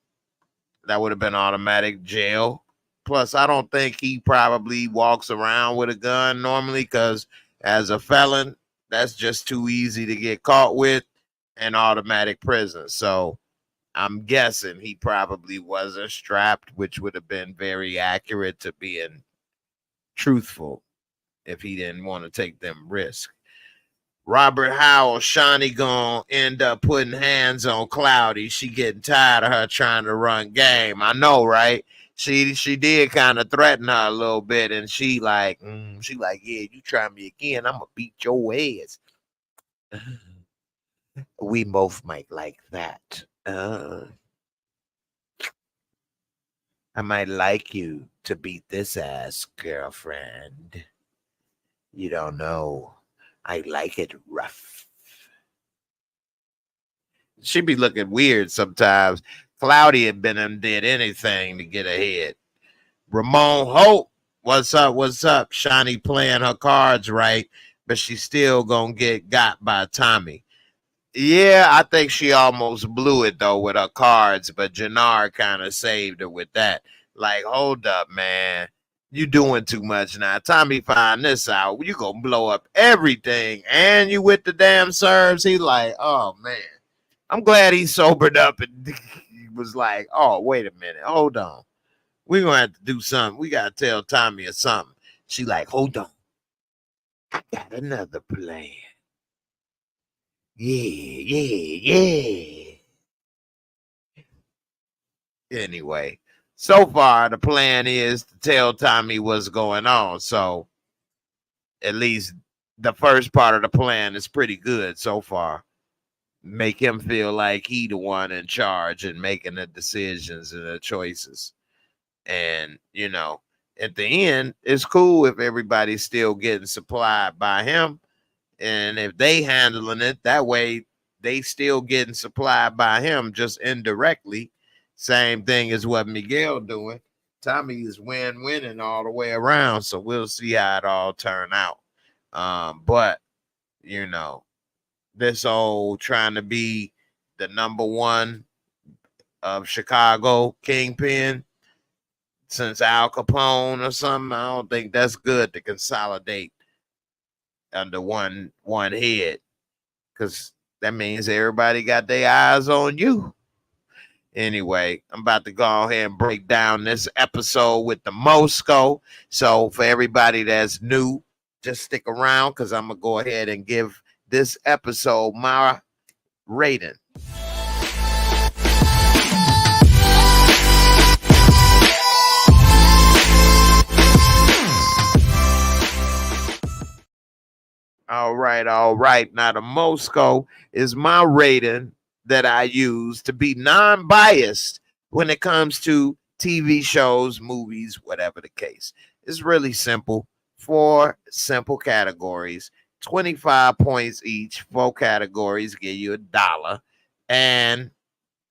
that would have been automatic jail. Plus, I don't think he probably walks around with a gun normally because as a felon, that's just too easy to get caught with and automatic prison. So I'm guessing he probably wasn't strapped, which would have been very accurate to being truthful if he didn't want to take them risks. Robert Howell, Shawnee gonna end up putting hands on Cloudy. She getting tired of her trying to run game. I know, right? She did kind of threaten her a little bit, and she like, yeah, you try me again, I'm gonna beat your ass. We both might like that. I might like you to beat this ass, girlfriend. You don't know. I like it rough. She be looking weird sometimes. Cloudy and Benham did anything to get ahead. Ramon Hope, what's up? What's up? Shawnee playing her cards right, but she's still gonna get got by Tommy. Yeah, I think she almost blew it though with her cards, but Jannar kind of saved her with that. Like, hold up, man. You doing too much now. Tommy find this out. You gonna blow up everything. And you with the damn serves. He like, oh man. I'm glad he sobered up and he was like, oh, wait a minute. Hold on. We're gonna have to do something. We gotta tell Tommy or something. She like, hold on. I got another plan. Yeah. Anyway, so far the plan is to tell Tommy what's going on. So at least the first part of the plan is pretty good so far. Make him feel like he the one in charge and making the decisions and the choices. And, you know, at the end, it's cool if everybody's still getting supplied by him. And if they handling it, that way they still getting supplied by him just indirectly. Same thing as what Miguel doing. Tommy is winning all the way around. So we'll see how it all turn out. But, you know, this old trying to be the number one of Chicago kingpin since Al Capone or something, I don't think that's good to consolidate under one head, because that means everybody got their eyes on you. Anyway, I'm about to go ahead and break down this episode with the Moorescore. So for everybody that's new, just stick around because I'm going to go ahead and give this episode my rating. All right. Now the Moorescore is my rating that I use to be non-biased when it comes to TV shows, movies, whatever the case. It's really simple. 4 simple categories, 25 points each. 4 categories give you $1. And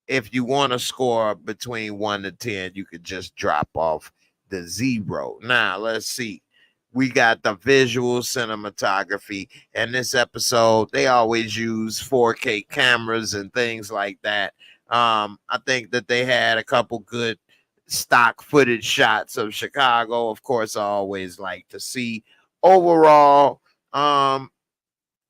if you want to score between 1 to 10, you could just drop off the 0. Now, let's see. We got the visual cinematography. And this episode, they always use 4K cameras and things like that. I think that they had a couple good stock footage shots of Chicago. Of course, I always like to see. Overall, I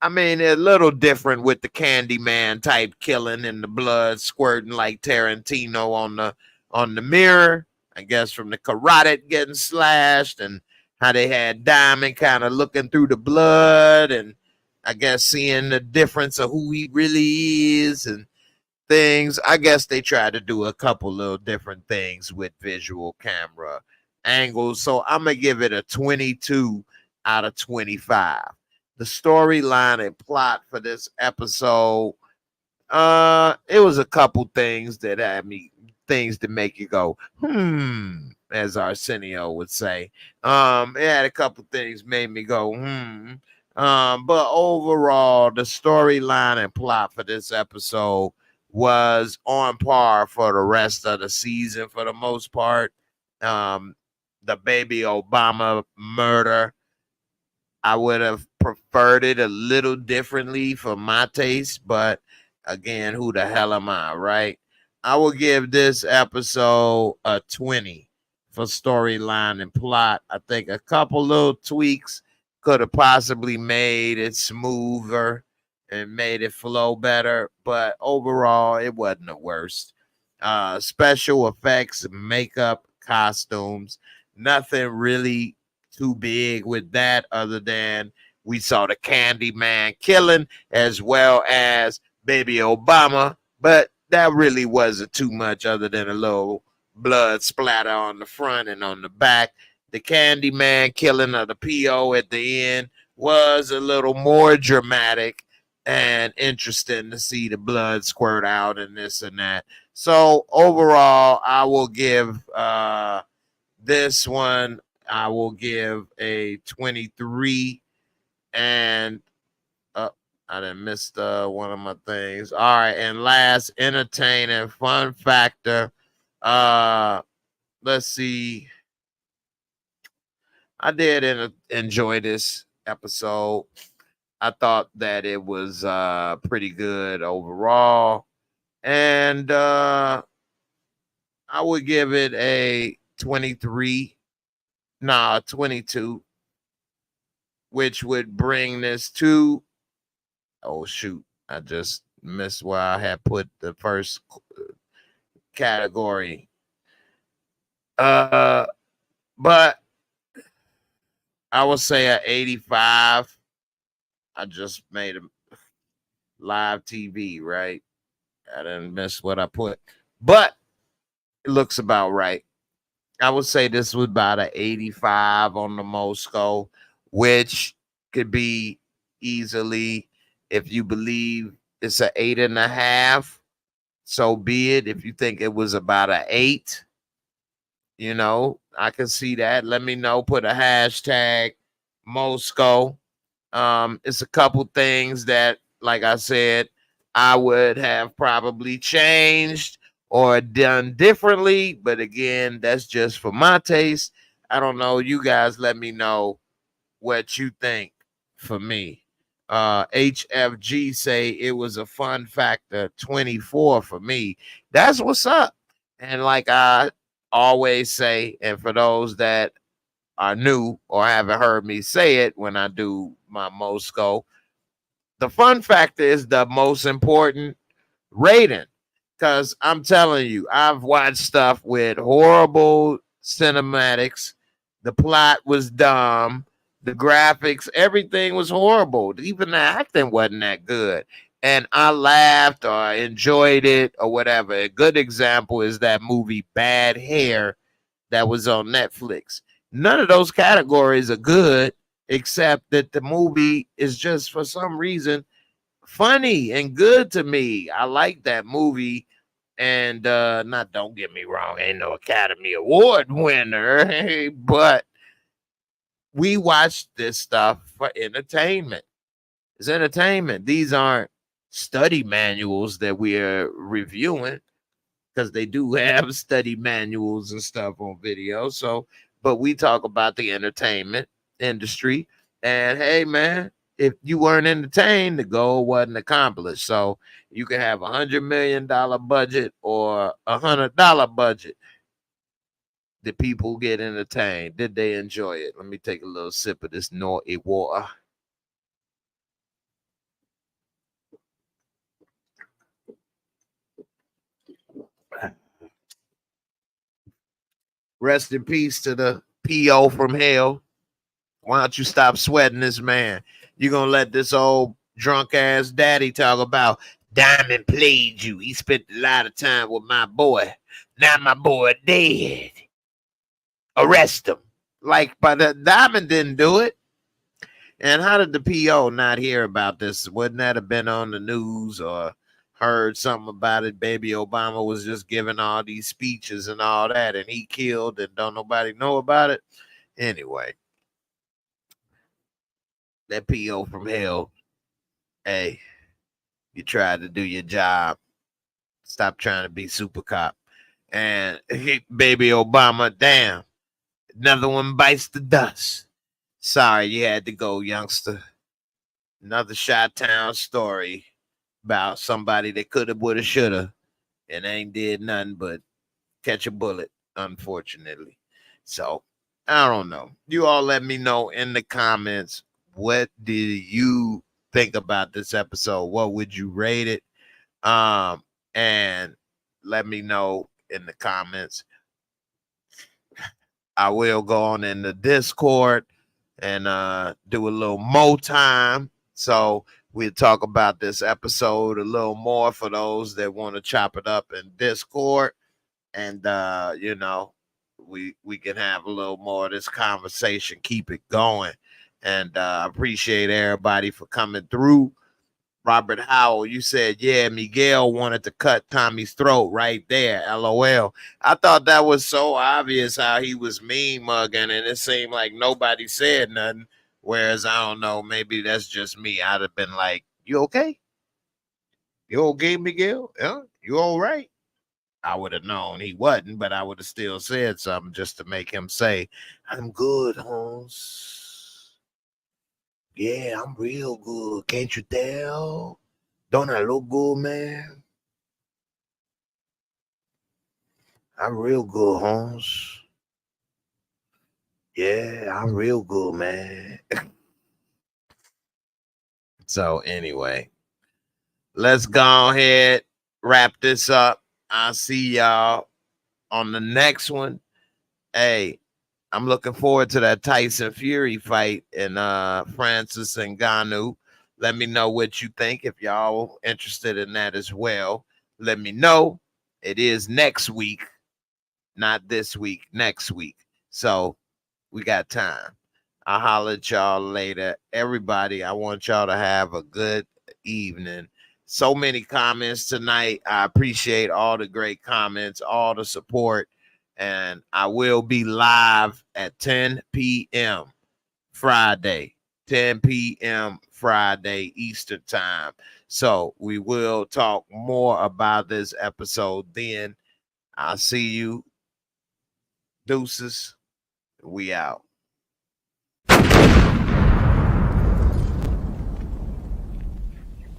mean, a little different with the Candyman type killing and the blood squirting like Tarantino on the mirror. I guess from the carotid getting slashed, and how they had Diamond kind of looking through the blood, and I guess seeing the difference of who he really is and things. I guess they tried to do a couple little different things with visual camera angles. So I'm going to give it a 22 out of 25. The storyline and plot for this episode, it was a couple things that had me, things to make you go, as Arsenio would say. It had a couple things made me go, but overall, the storyline and plot for this episode was on par for the rest of the season for the most part. The baby Obama murder, I would have preferred it a little differently for my taste, but again, who the hell am I, right? I will give this episode a 20 for storyline and plot. I think a couple little tweaks could have possibly made it smoother and made it flow better, but overall, it wasn't the worst. Special effects, makeup, costumes, nothing really too big with that, other than we saw the Candyman killing as well as Baby Obama, but that really wasn't too much other than a little blood splatter on the front and on the back. The Candyman killing of the PO at the end was a little more dramatic and interesting to see the blood squirt out and this and that. So overall, I will give this one, I will give a 23. And I didn't miss one of my things. All right, and last, entertaining fun factor. Let's see. I did enjoy this episode. I thought that it was pretty good overall, and I would give it a 23. Nah, 22, which would bring this to, oh shoot, I just missed where I had put the first category. But I would say a 85. I just made a live TV, right? I didn't miss what I put, but it looks about right. I would say this was about an 85 on the Moorescore, which could be easily, if you believe it's an 8.5, so be it. If you think it was about an 8, I can see that. Let me know. Put a hashtag Moorescore. It's a couple things that, like I said, I would have probably changed or done differently. But again, that's just for my taste. I don't know. You guys let me know what you think for me. HFG say it was a fun factor 24 for me. That's what's up. And like I always say, and for those that are new or haven't heard me say it when I do my Moorescore, the fun factor is the most important rating. Because I'm telling you, I've watched stuff with horrible cinematics. The plot was dumb. The graphics, everything was horrible. Even the acting wasn't that good. And I laughed or enjoyed it or whatever. A good example is that movie Bad Hair that was on Netflix. None of those categories are good, except that the movie is just for some reason funny and good to me. I like that movie. And not, don't get me wrong, ain't no Academy Award winner, but we watch this stuff for entertainment. It's entertainment. These aren't study manuals that we are reviewing, because they do have study manuals and stuff on video. So, but we talk about the entertainment industry. And hey, man, if you weren't entertained, the goal wasn't accomplished. So you can have $100 million budget or $100 budget. The people get entertained. Did they enjoy it? Let me take a little sip of this naughty water. Rest in peace to the PO from hell. Why don't you stop sweating this man? You're going to let this old drunk ass daddy talk about Diamond played you. He spent a lot of time with my boy. Now my boy dead. Arrest him. Like, but the Diamond didn't do it. And how did the PO not hear about this? Wouldn't that have been on the news or heard something about it? Baby Obama was just giving all these speeches and all that, and he killed, and don't nobody know about it? Anyway, that PO from hell, hey, you tried to do your job. Stop trying to be super cop. And Baby Obama, damn, another one bites the dust. Sorry you had to go, youngster. Another Chi-Town story about somebody that coulda, woulda, shoulda, and ain't did nothing but catch a bullet, unfortunately. So, I don't know. You all let me know in the comments, what did you think about this episode? What would you rate it? And let me know in the comments. I will go on in the Discord and do a little more time. So we'll talk about this episode a little more for those that want to chop it up in Discord. And you know, we can have a little more of this conversation, keep it going. And appreciate everybody for coming through. Robert Howell, you said, yeah, Miguel wanted to cut Tommy's throat right there. LOL. I thought that was so obvious how he was mean mugging, and it seemed like nobody said nothing. Whereas, I don't know, maybe that's just me. I'd have been like, you okay? You okay, Miguel? Yeah? You all right? I would have known he wasn't, but I would have still said something just to make him say, I'm good, Holmes. Yeah, I'm real good. Can't you tell? Don't I look good, man? I'm real good, Holmes. Yeah, I'm real good, man. So anyway, let's go ahead, wrap this up. I'll see y'all on the next one. Hey, I'm looking forward to that Tyson Fury fight in Francis Ngannou. Let me know what you think. If y'all interested in that as well, let me know. It is next week, not this week, next week. So we got time. I'll holler at y'all later. Everybody, I want y'all to have a good evening. So many comments tonight. I appreciate all the great comments, all the support. And I will be live at 10 p.m. Friday, 10 p.m. Friday Eastern time. So we will talk more about this episode then. I'll see you. Deuces. We out.